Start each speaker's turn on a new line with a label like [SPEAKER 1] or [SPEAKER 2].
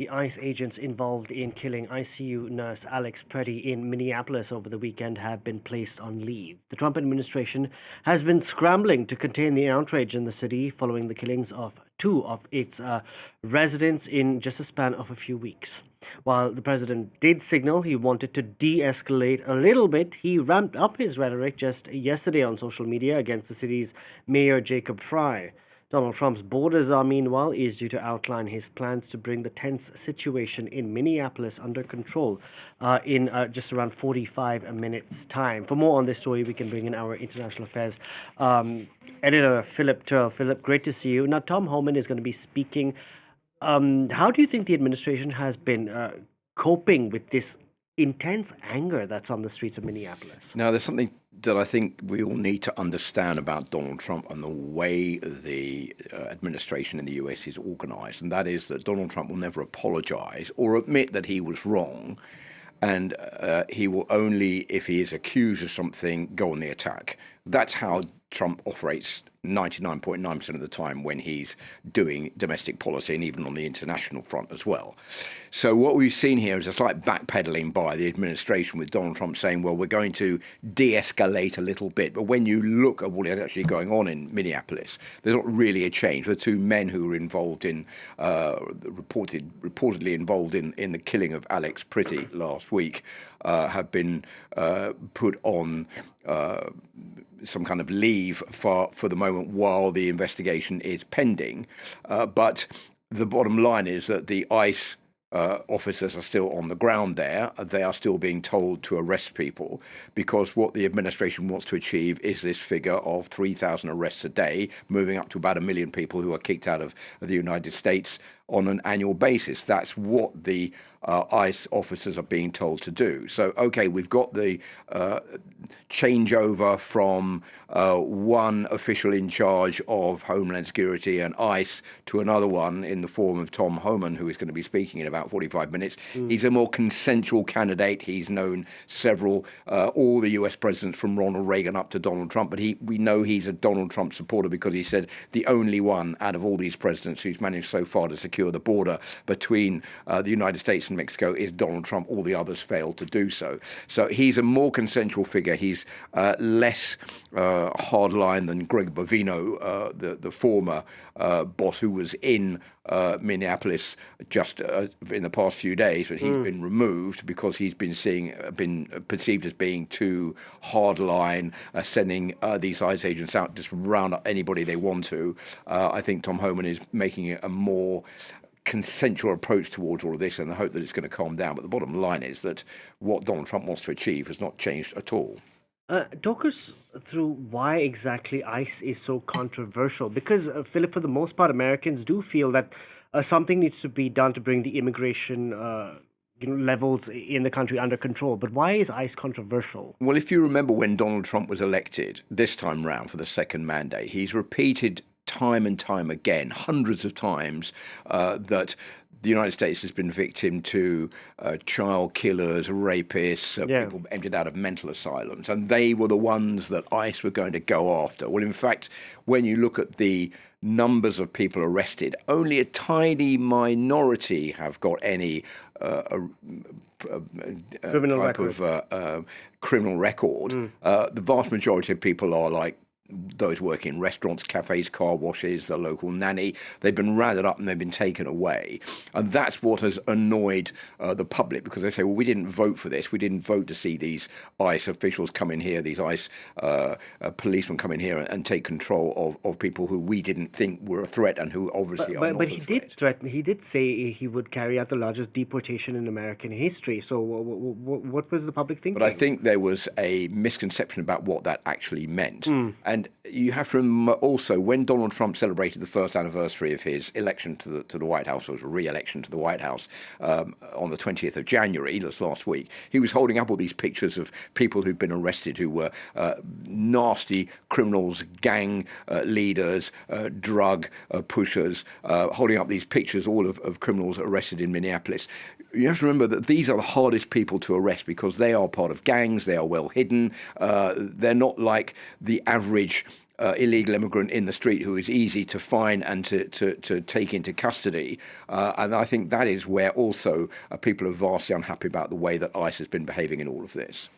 [SPEAKER 1] The ICE agents involved in killing ICU nurse Alex Preddy in Minneapolis over the weekend have been placed on leave. The Trump administration has been scrambling to contain the outrage in the city following the killings of two of its residents in just a span of a few weeks. While the president did signal he wanted to de-escalate a little bit, he ramped up his rhetoric just yesterday on social media against the city's mayor Jacob Frey. Donald Trump's border czar, meanwhile, is due to outline his plans to bring the tense situation in Minneapolis under control in just around 45 minutes' time. For more on this story, we can bring in our international affairs editor, Philip Turle. Philip, great to see you. Now, Tom Homan is going to be speaking. How do you think the administration has been coping with this intense anger that's on the streets of Minneapolis?
[SPEAKER 2] Now, there's something that I think we all need to understand about Donald Trump and the way the administration in the US is organized, and that is that Donald Trump will never apologize or admit that he was wrong, and he will only, if he is accused of something, go on the attack. That's how Trump operates 99.9% of the time when he's doing domestic policy and even on the international front as well. So what we've seen here is a slight backpeddling by the administration with Donald Trump saying, well, we're going to de-escalate a little bit. But when you look at what is actually going on in Minneapolis, there's not really a change. The two men who were involved in, reportedly involved in the killing of Alex Preddy last week have been put on some kind of leave for the moment while the investigation is pending. But the bottom line is that the ICE officers are still on the ground there. They are still being told to arrest people because what the administration wants to achieve is this figure of 3,000 arrests a day, moving up to about 1 million people who are kicked out of the United States on an annual basis. That's what the ICE officers are being told to do. So, okay, we've got the changeover from one official in charge of Homeland Security and ICE to another one in the form of Tom Homan, who is going to be speaking in about 45 minutes. He's a more consensual candidate. He's known all the U.S. presidents from Ronald Reagan up to Donald Trump, but we know he's a Donald Trump supporter because he said the only one out of all these presidents who's managed so far to secure the border between the United States and Mexico is Donald Trump. All the others failed to do so. So he's a more consensual figure. He's less hardline than Greg Bovino, the former boss who was in Minneapolis just in the past few days, but he's been removed because he's been perceived as being too hardline, sending these ICE agents out just round up anybody they want to. I think Tom Homan is making it a more consensual approach towards all of this and the hope that it's going to calm down. But the bottom line is that what Donald Trump wants to achieve has not changed at all.
[SPEAKER 1] Talk us through why exactly ICE is so controversial. Because, Philip, for the most part, Americans do feel that something needs to be done to bring the immigration levels in the country under control. But why is ICE controversial?
[SPEAKER 2] Well, if you remember when Donald Trump was elected this time round for the second mandate, he's repeated time and time again, hundreds of times, that the United States has been victim to child killers, rapists, people emptied out of mental asylums, and they were the ones that ICE were going to go after. Well, in fact, when you look at the numbers of people arrested, only a tiny minority have got any criminal record. The vast majority of people are like those working in restaurants, cafes, car washes, the local nanny. They've been rounded up and they've been taken away. And that's what has annoyed the public, because they say, well, we didn't vote for this. We didn't vote to see these ICE officials come in here, these ICE policemen come in here and take control of people who we didn't think were a threat and who obviously are not
[SPEAKER 1] But
[SPEAKER 2] a
[SPEAKER 1] he
[SPEAKER 2] threat.
[SPEAKER 1] did threaten, he did say he would carry out the largest deportation in American history. So what was the public thinking?
[SPEAKER 2] But I think there was a misconception about what that actually meant. And you have to remember also, when Donald Trump celebrated the first anniversary of his election to the White House, or his re-election to the White House on the 20th of January, just last week, he was holding up all these pictures of people who'd been arrested who were nasty criminals, gang leaders, drug pushers, holding up these pictures all of criminals arrested in Minneapolis. You have to remember that these are the hardest people to arrest because they are part of gangs, they are well hidden, they're not like the average illegal immigrant in the street who is easy to find and to take into custody. And I think that is where also people are vastly unhappy about the way that ICE has been behaving in all of this.